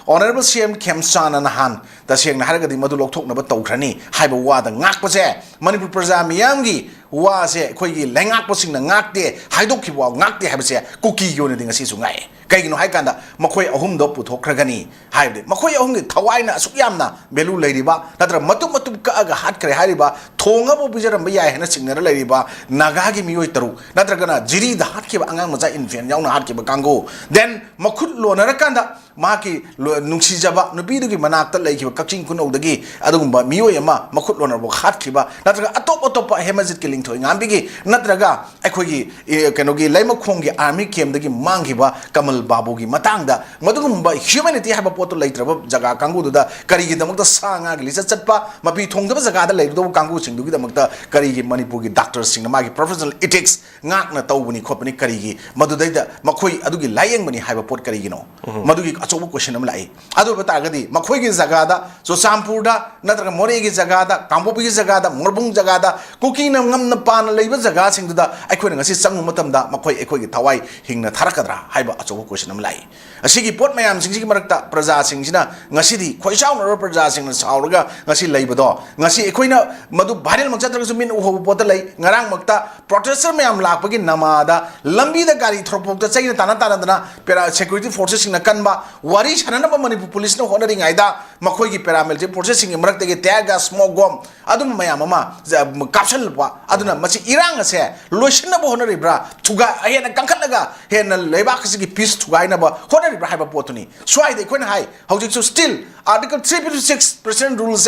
Honorable CM 𝐀𝐍𝐀𝐋 nahan tasengna haragadi madu lokthoknaba tawkhrani haiba wada ngakpase Manipur praja miyamgi wa se khoi lengakpasing na ngakte haidokhiwa ngakte habase kuki yone ding asi sungai kaigino haikanda makhoi ahum do puthokhragani haibde makhoi ahum gi thawaina asuk yamna belu leiriba natra matum ka aga hat kare hariba thonga bo bijaram yai hena singnara leiriba naga gi miyoi taru natra gana jiri da hat khiba angang maja infant yauna hat khiba kango then makhut lonara kanda maki nungsi jaba nupi dugi manakta leikhiba kakching kunodagi adugumba miyoi ama makhut lonara bo hat khiba natra atop hemajit ki lingthoi ngambigi natraga aikhogi kenogi laimakhongi army camp dagi manghiba kamal babu gi matangda madugumba humanity haba poto leitraba jaga kangu duda kari gi damakta sanga gi lisa chatpa mapi thongdaba jaga da leido kangu singdu gi damakta kari gi manipur gi doctor sing magi professional ethics ngakna tawbuni khopani kari gi madudaida makhoi adugi layeng bani haba pot kari gi no madugi achobu question am lai adu bata gadi makhoi gi jaga da so sampur da natraga more gi jaga da kambopi gi jaga da morbung jaga da kuki na ngamna pan leiba jaga sing duda aikhoina ngasi changu matamda makhoi aikoi gi thawai hingna tharakadra haiba achobu question am lai asigi pot mayam sing sigi marakta praja sing sina ngasi di khoisau na praja sing na sauraga ngasi leibado ngasi aikhoina madu viral makchatraga su min uho pot lei ngarang makta protester mayam lakpagi namada lambi da gari thropok da chaina tana dana pera security forces sing na kanba wari sanana ba manipur police no honari ngaida makhoi gi paramilitary forces sing marakta gi tag smoke gom adum mayam ama capsule ba aduna machi irang ase loishna bo honari bra thuga hena kangkhatlaga hena lebak sigi peace thuga ina ba honari bra haiba potuni swai de koina hai hojik so still article 356% rules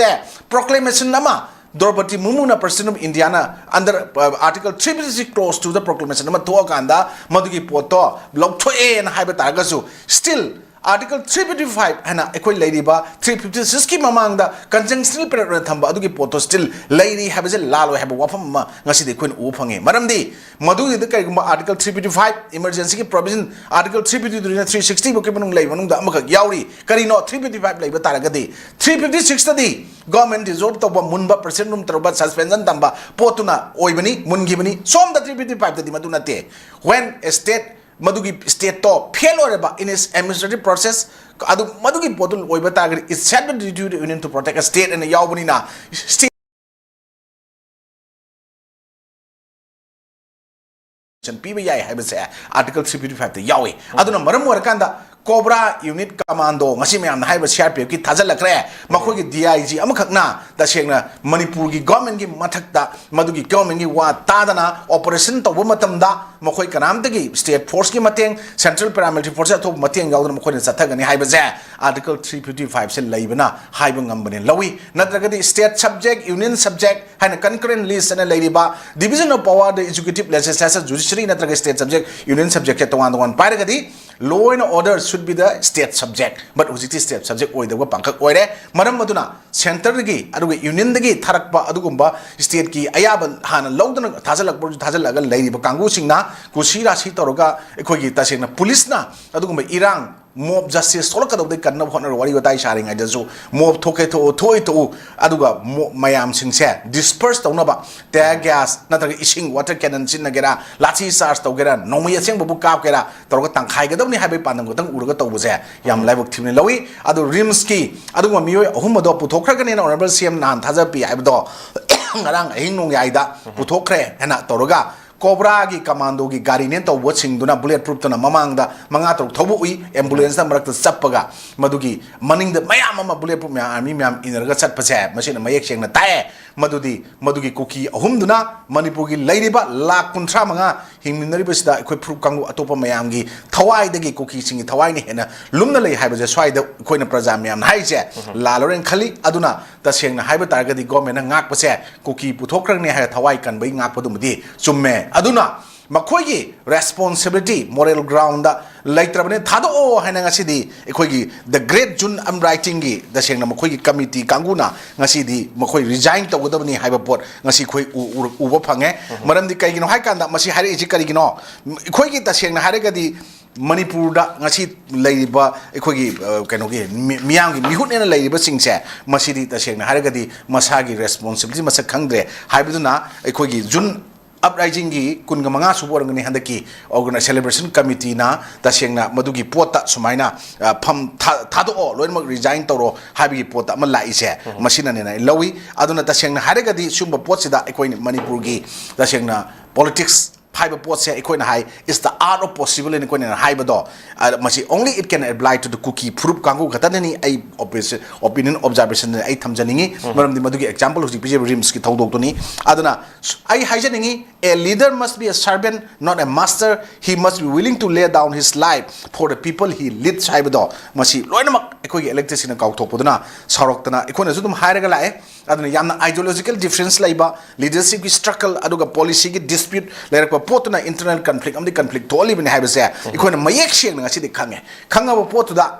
proclamation nama Draupadi Mumuna President of Indiana under Article 356 clause to the proclamation nama to kanda madugi poto block to a and haiba targasu still Article 355 hana ekoi lady ba 356 ki mamang da conjunctional period thamba adugi poto still lady have a lalo have wafam ma ngasi de koin u phange maramdi madu de kai Article 355 emergency ki provision Article 353 360 boke manung lay manung da amaka yauri kari no 355 lay ba taragadi 356 tadi government dissolve to ba munba percent room tarba suspension tamba potuna oibani mungibani som da 355 tadi madu nate when a state Madugi state to fail or in its administrative process, Madugi Potul Oibatagri is set the duty to union to protect a state and a Yaubunina state. PBI have Article 355 the Yawi. Aduna Maramurkanda Cobra Unit Commando, Masimam Hyber Sharpie, Tazalakre, Makogi DIG, Amakakna, the Shena, Manipuri government Matakta, Madugi government Wat Tadana, Operation to Wumatamda, Mokoi Kanamdagi, State Force Mateng, Central Paramilitary Force to Mateng Galdam Mokoi Satagani Hyberza, Article 355 Sel Labana, Hybangambani, Lowy, Natragadi, State subject, Union subject, and a concurrent list and a ladyba, Division of Power, the Executive Legislature, Judiciary, Natraga State subject, Union subject at one Paragadi, law and order should be the state subject, but was it state subject or the Wapanka Oire, Madam Maduna, Center Gi, Adugi, Union the Gi, Tarakpa, Adugumba, State Ki, Ayaban, Hana, Logan, Tazalak, Tazalaga, Lady Bakangu Singna, Kushira Sitoroga, Ekogi Tasina, Pulisna, Adugumba, Iran. Mob justice tolaka do de kanna honor wari watai sharing I just mob toke to toy to aduga mayam sing se disperse to no ba te gas natra ising water cannon sin nagera lachi sars to gera nomi aseng bu kap gera torga tangkhai ga dawni habai panang go tang urga to buse yam laibok thimni lawi adu rimski aduga miyo ahum do puthokra ne honorable cm nan thaja pi aibo ngarang ahing nong yaida puthokre hena torga Cobra gi commando gi gari ne to watching duna bulletproof to na mamang da manga to thobu ui ambulance na marak to chappaga madugi maning da mayam ama bulletproof me army me inerga chat pase machine mayek seng na tae madugi kuki ahum duna manipur gi leiriba lak kunthra manga hingminari basida ekoi proof kangu atopa mayam gi thawai da gi kuki sing gi thawai ni hena lumna lei haiba je swai da koina praja mayam hai je laloren khali aduna ta seng na haiba targa di government na ngak pase kuki puthokrang ne ha thawai kan bai ngak padum di chumme aduna makoigi responsibility moral ground laitrabane thado o haina ngasi di ekoigi the great jun am writing gi the sengna makoigi committee kanguna ngasi di makoi resign to godabani haiba pot ngasi khoi uba phange maram di kaigino hai kanda masi hari ji karigino ekoigi the sengna hare gadi Manipur da ngasi laiba ekoigi kanogi miyang gi mihut ne laiba singse masidi ta sengna hare gadi masagi responsibility masak khangdre haibuduna ekoigi jun uprising gi kun ga manga su borang ni handaki organize celebration committee na tasengna madugi pota sumaina pham thado o loimak resign toro habi pota ma lai se masina ne na lowi aduna tasengna harega di sumba potsida ekoi manipur gi tasengna politics Hyper pot high is the art of possible in a high do. Only it can apply to the cookie proof kangu katani opinion observation ay tamjaningi maram di madugi example of the PJ rims ki tawdog tuni aduna ay hygienic a leader must be a servant not a master. He must be willing to lay down his life for the people he leads hyper do. Masi loinamak ekoi electricity na kaw topoduna saroktana ekoi na sudum higher gala aduna yamna ideological difference laiba leadership ki struggle aduga policy ki dispute like potuna internal conflict amdi conflict to ali bani haibase ikoina mayek sheng nga sidi khange khangaba potu da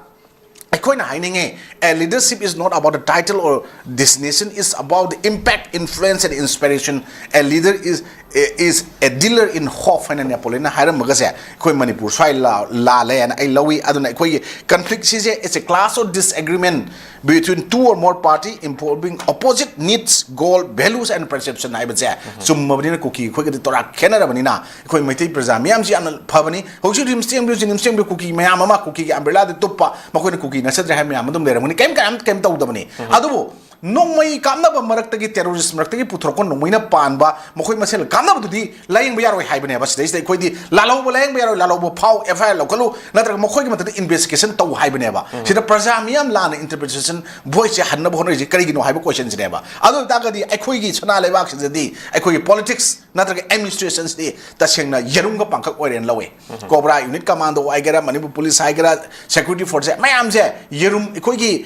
ikoina haininge a leadership is not about the title or destination, is about the impact, influence and inspiration. A leader is a dealer in hope and Napoleon Hiram Magazine koi Manipur swai la le and I lowi aduna koi conflict is a class of disagreement between two or more party involving opposite needs, goal, values and perception. I would say sumabina cookie koi the tora Canada banina koi mate presamiam si an pavani hoshi rim stem cookie mayama cookie umbrella the tupa makoi cookie nasad hamadum there when he came to the money adubo no may kamna ba marakta terrorist marakta ki putrokon no moina panba mokoi masel kamna budi laing bayaro haibane bas dei koi di lalo laing bayaro lalo bo phau FIR lokalu natra mokoi ki mata investigation taw haibane ba sida prajamiam lana interpretation voice hanna bo hono ji kari gi no haiba question ji ba adu ta ga di akoi gi chana leibak si di akoi politics natra administrations di tasengna yarung ga pangkak oren lawe cobra unit commando aigera manipur police aigera security force mayam je yarum akoi gi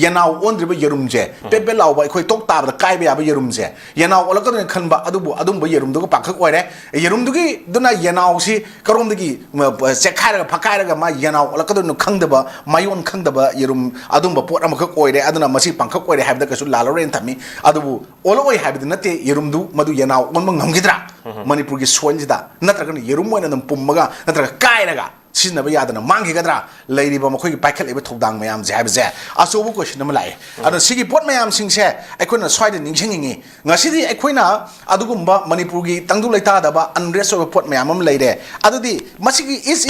yanau ondriba yarum pepe lauba koi tok tab da kai ba yerum je yanau ola ka khan ba adum ba yerum do pakhak oire yerum du gi duna yanau si karom gi chekhai ra phakai ra ma yanau ola ka do khang da ba mayon khang da ba yerum adum ba pot am khak oire aduna masi pankhak oire haib da ka su laloren thami adubu ola oi haib da nate yerum du madu yanau on ma ngamgidra manipur gi soin da natra ka yerum oina nam pummaga natra kai ra ga Sinaba Yadana, Mangi Gadra, Lady Bamaki Packet with Todang Mayam Zabze. I saw a question of Malay. I don't see what Mayam sings here. I couldn't swide in singing. Nasidi Equina, Adugumba, Manipurgi, Tangulata, unrest of a pot Mayam lady. Adudi, Masiki is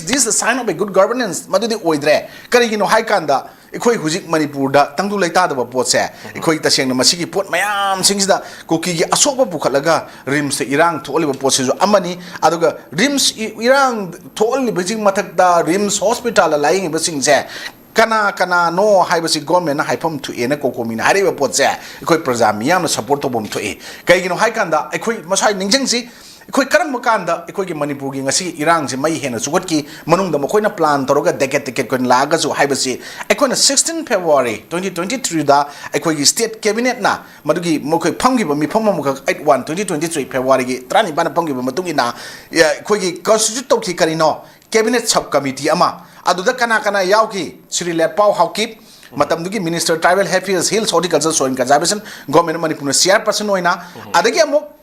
this the sign of a good governance? Madudi Oidre, Karigino Haikanda. Ikoi huzik Manipur da tangdu laita da pot se ikoi taseng na masigi pot mayam singda koki gi asoba bukhalaga rims irang tholi pot se amani aduga rims irang tholi bejing mathak da rims hospital lying basing se kana no haibasi government na haipam to ena kokomina hariba pot se ikoi prajamiam na support to bom to e kai gi no haikanda ikoi masai ningjing si ikoi karam makanda ikoi gi manipur gi ngasi irang se mai hena sugot ki manung da makoi na plan toroga ticket kon laga su haibasi ikoi na 16 February 2023 da ikoi gi state cabinet na madugi mokoi phamgi ba mi phama mukha 81 2023 February gi trani bana phamgi ba matung ina ikoi gi constitute to ki karino cabinet sub committee ama aduda kana yauki Sri Let Pau Haukip matamdugi minister tribal affairs hills horticulture soil conservation government manipur chairperson oina adagi amuk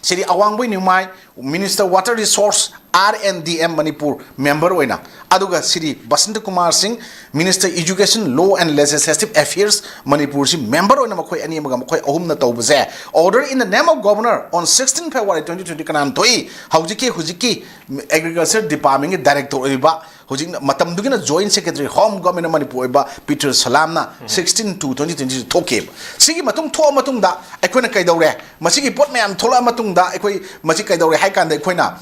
Siri Awangboy Nimai, Minister Water Resource RNDM Manipur member oina. Aduga Siri Basanta Kumar Singh, Minister Education, Law and Legislative Affairs Manipur member oina makoi ani makoi ohum na tawbaze. Order in the name of Governor on 16 February 2020 kanan toi hujiki Agriculture Department Director oiba hujing matamdugina Joint Secretary Home Government Manipur oiba Peter Salamna 16 to 2020 toke. Sigi matung tho matung da aikona kaidawre masigi pot mayam thola matung da aikoi masi kaidawre haikan da aikoina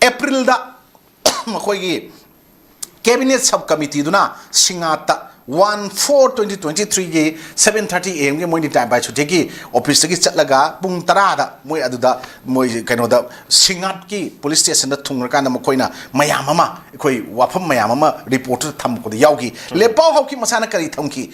April da makoi gi cabinet subcommittee duna singata 1/4/2023 ge 7:30 am ge moi time by chute gi office gi chatlaga pung 10 da moi aduda moi kaino da singat ki police station da thungra kan da makoina mayam ama koi wafam mayam ama reporter tham ko da yaugi le pau hau ki masana kari tham ki